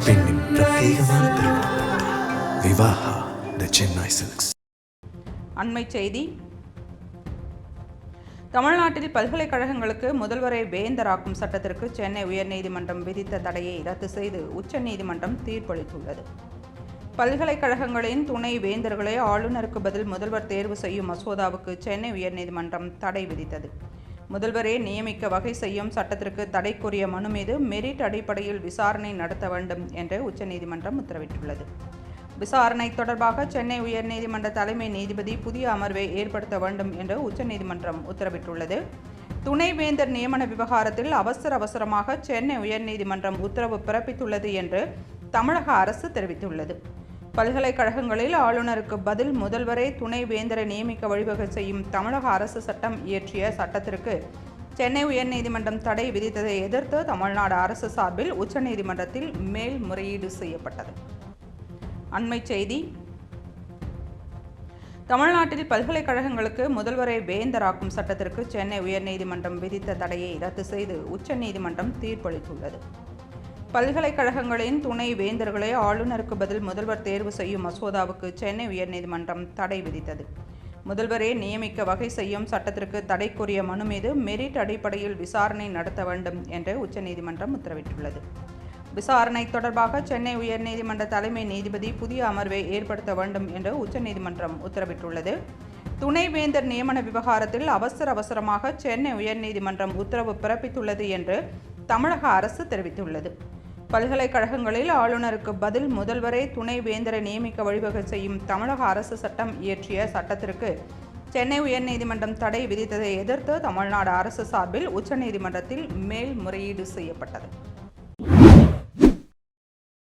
பெண்ணின் பிரத்யேகமான திருமணம் விவாஹா தி சென்னை சில்க்ஸ். அண்மை செய்தி. தமிழ்நாட்டில் பல்கலைக்கழகங்களுக்கு முதல்வரை வேந்தராக்கும் சட்டத்திற்கு சென்னை உயர்நீதிமன்றம் விதித்த தடையை ரத்து செய்து உச்சநீதிமன்றம் தீர்ப்பளித்துள்ளது. பல்கலைக்கழகங்களின் துணை வேந்தர்களை ஆளுநருக்கு பதில் முதல்வர் தேர்வு செய்யும் மசோதாவுக்கு சென்னை உயர்நீதிமன்றம் தடை விதித்தது. முதல்வரே நியமிக்க வகை செய்யும் சட்டத்திற்கு தடைக்குரிய மனு மீது மெரிட் அடிப்படையில் விசாரணை நடத்த வேண்டும் என்று உச்சநீதிமன்றம் உத்தரவிட்டுள்ளது. விசாரணை தொடர்பாக சென்னை உயர்நீதிமன்ற தலைமை நீதிபதி புதிய அமர்வை ஏற்படுத்த வேண்டும் என்று உச்சநீதிமன்றம் உத்தரவிட்டுள்ளது. துணைவேந்தர் நியமன விவகாரத்தில் அவசரமாக சென்னை உயர்நீதிமன்றம் உத்தரவு பிறப்பித்துள்ளது என்று தமிழக அரசு தெரிவித்துள்ளது. பல்கலைக்கழகங்களில் ஆளுநருக்கு பதில் முதல்வரை துணைவேந்தரை நியமிக்க வழிவகை செய்யும் தமிழக அரசு சட்டம் இயற்றிய சட்டத்திற்கு சென்னை உயர்நீதிமன்றம் தடை விதித்ததை எதிர்த்து தமிழ்நாடு அரசு சார்பில் உச்சநீதிமன்றத்தில் மேல்முறையீடு செய்யப்பட்டது. அண்மை செய்தி. தமிழ்நாட்டில் பல்கலைக்கழகங்களுக்கு முதல்வரை வேந்தராக்கும் சட்டத்திற்கு சென்னை உயர்நீதிமன்றம் விதித்த தடையை ரத்து செய்து உச்சநீதிமன்றம் தீர்ப்பளித்துள்ளது. பல்கலைக்கழகங்களின் துணை வேந்தர்களை ஆளுநருக்கு பதில் முதல்வர் தேர்வு செய்யும் மசோதாவுக்கு சென்னை உயர்நீதிமன்றம் தடை விதித்தது. முதல்வரே நியமிக்க வகை செய்யும் சட்டத்திற்கு தடைக்குரிய மனு மீது மெரிட் அடிப்படையில் விசாரணை நடத்த வேண்டும் என்று உச்சநீதிமன்றம் உத்தரவிட்டுள்ளது. விசாரணை தொடர்பாக சென்னை உயர்நீதிமன்ற தலைமை நீதிபதி புதிய அமர்வை ஏற்படுத்த வேண்டும் என்று உச்சநீதிமன்றம் உத்தரவிட்டுள்ளது. துணைவேந்தர் நியமன விவகாரத்தில் அவசரமாக சென்னை உயர்நீதிமன்றம் உத்தரவு பிறப்பித்துள்ளது என்று தமிழக அரசு தெரிவித்துள்ளது. பல்கலைக்கழகங்களில் ஆளுநருக்கு பதில் முதல்வரை துணைவேந்தரை நியமிக்க வழிவகை செய்யும் தமிழக அரசு சட்டம் இயற்றிய சட்டத்திற்கு சென்னை உயர்நீதிமன்றம் தடை விதித்ததை எதிர்த்து தமிழ்நாடு அரசு சார்பில் உச்சநீதிமன்றத்தில் மேல்முறையீடு செய்யப்பட்டது.